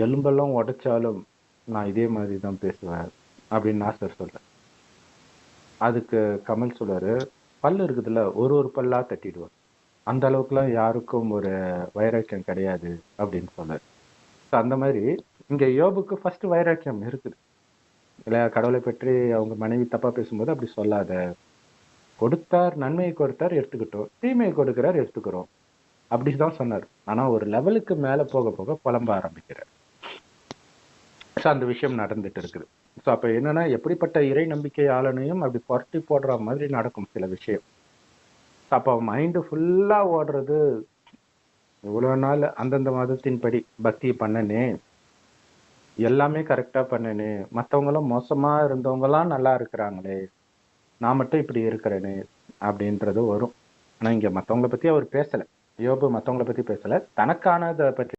எலும்பெல்லாம் உடைச்சாலும் நான் இதே மாதிரி தான் பேசுவேன் அப்படின்னு நாசர் சொல்ற. அதுக்கு கமல் சொல்றாரு, பல்லு இருக்குதுல்ல, ஒரு ஒரு பல்லா தட்டிடுவார். அந்த அளவுக்குலாம் யாருக்கும் ஒரு வைராக்கியம் கிடையாது அப்படின்னு சொன்னார். அந்த மாதிரி இங்க யோபுக்கு ஃபர்ஸ்ட் வைராக்கியம் இருக்குது இல்லையா? கடவுளை பற்றி அவங்க மனைவி தப்பா பேசும்போது அப்படி சொல்லாத, கொடுத்தார், நன்மையை கொடுத்தார், எடுத்துக்கிட்டோம், தீமையை கொடுக்கிறார், எடுத்துக்கிறோம், அப்படிதான் சொன்னார். ஆனா ஒரு லெவலுக்கு மேல போக போக புலம்ப ஆரம்பிக்கிறார். அந்த விஷயம் நடந்துட்டு இருக்குது. ஸோ அப்ப என்னன்னா, எப்படிப்பட்ட இறை நம்பிக்கையாளனையும் அப்படி புரட்டி போடுற மாதிரி நடக்கும் சில விஷயம். அப்ப மைண்டு ஃபுல்லா ஓடுறது, இவ்வளவு நாள் அந்தந்த மதத்தின்படி பக்தி பண்ணனே, எல்லாமே கரெக்டா பண்ணனே, மத்தவங்க எல்லாம் மோசமா இருந்தவங்க எல்லாம் நல்லா இருக்கிறாங்களே, நான் மட்டும் இப்படி இருக்கிறேனே அப்படின்றது வரும். ஆனா இங்க மத்தவங்களை பத்தி அவர் பேசல. யோபு மத்தவங்களை பத்தி பேசல, தனக்கானதை பற்றி